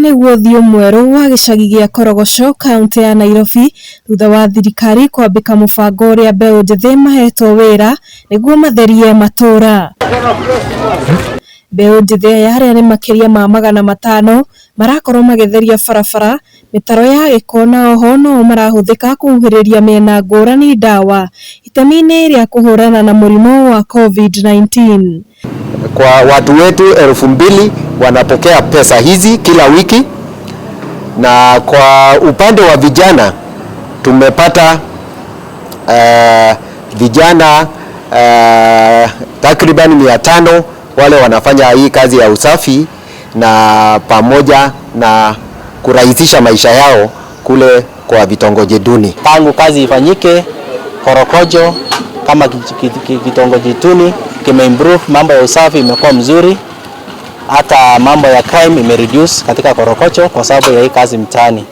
nĩguo ũthiũ mwerũ wa gĩcagi gĩa Korogoco kaunti ya Nairobi thutha wa thirikari kwambĩka mũbango ũrĩa mbeũ njĩthĩ mahetwo wĩra nĩguo matherie matũũra. Mbeũ njĩthĩ aya arĩa nĩ makĩria ma 500 marakorwo magĩtheria barabara, mĩtaro ya gĩko na oho no marahũthĩka kũhuhĩrĩria mĩena ngũrani ndawa itemi-inĩ rĩa kũhũrana na mũrimũ wa COVID-19. Kwa watu wetu 2,000 wanapokea pesa hizi kila wiki, na kwa upande wa vijana tumepata vijana takriban 500 wale wanafanya hii kazi ya usafi na pamoja na kurahisisha maisha yao kule kwa vitongoji duni. Tangu kazi ifanyike, Korokocho kama kitongoji duni kimeimprove, mambo ya usafi imekuwa mzuri, hata mambo ya crime imereduce katika Korokocho kwa sababu ya hii kazi mtaani.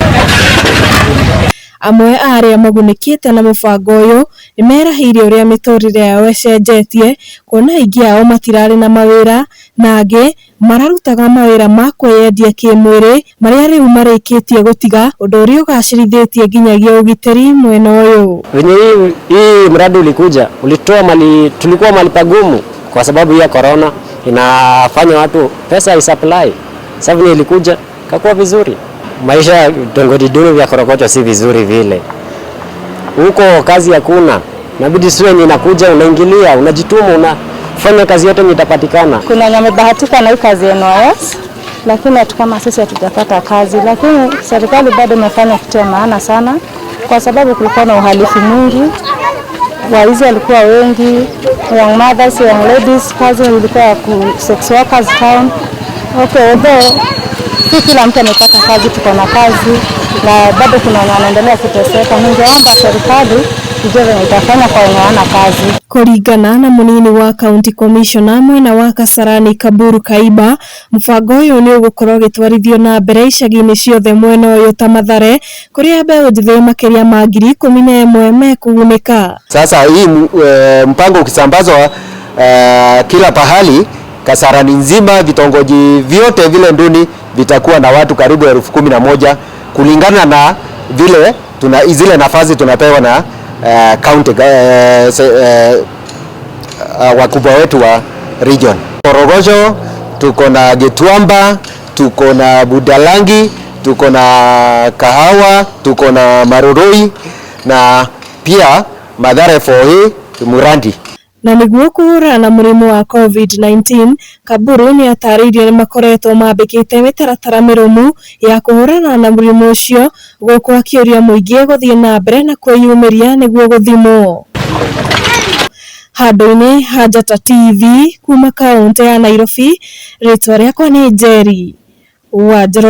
Amwe arĩa magunĩkĩte na mũbango ũyũ nĩ merahĩire ũrĩa mĩtũrĩre yao ĩcenjetie, kuona aingĩ ao matirarĩ na mawĩra na angĩ mararutaga mawĩra ma kwĩyendia kĩmwĩrĩ marĩa rĩu marĩkĩtie gũtiga, ũndũ ũrĩa ũgacĩrithĩtie nginyagia ũgitĩri mwena ũyũ. Venye hii mradi ulikuja, tulikuwa mali pagumu kwa sababu ya corona inafanya watu pesa isupply. Sasa venye ilikuja kakuwa vizuri. Maisha ya vitongoji duni vya Korokocho si vizuri vile. Huko kazi hakuna. Inabidi sio yenye inakuja unaingilia, unajituma, unafanya kazi yote itapatikana. Kuna wenye wamebahatika na hii kazi ya NYS, lakini hatu kama sisi hatujapata kazi, lakini serikali bado imefanya kitu ya maana sana kwa sababu kulikuwa na uhalifu mwingi. Waizi walikuwa wengi, young mothers, young ladies, kazi ilikuwa ku sex workers town. Okay, although si kila mtu amepata kazi, tuko na kazi na bado kuna wanaendelea kuteseka. Ningeomba serikali ijue venye itafanya kwa wenye wana kazi. Kũringana na mũnini wa county commissioner mwena wa Kasarani Kaburu Kaiba, mũbango ũyũ nĩ ũgũkorwo ũgĩtwarithio na mbere icagi-inĩ ciothe mwena ũyũ ta Mathare, kũrĩa mbeũ njĩthĩ makĩria ma 11,000 mekũgunĩka. Sasa hii mpango ukisambazwa kila pahali Kasarani nzima, vitongoji vyote vile nduni vitakuwa na watu karibu 11,000 kulingana na vile zile nafasi tunapewa na county wakubwa wetu wa region. Korogocho tuko na Gituamba, tuko na Budalangi, tuko na Kahawa, tuko na Maroroi na pia Mathare Fohi, Murandi. Na nĩguo kũhũrana na mũrimũ wa COVID-19, Kaburu nĩ atarĩirie nĩ makoretwo mambĩkĩte mĩtaratara mĩrũmu ya kũhũrana na mũrimũ ũcio, gũkũ akĩũria mũingĩ gũthiĩ na mbere na kwĩyumĩria nĩguo gũthimwo. Handũ-inĩ ha Njata TV kuma kaunti ya Nairobi, rĩtwa rĩakwa nĩ Njeri Wanjĩra.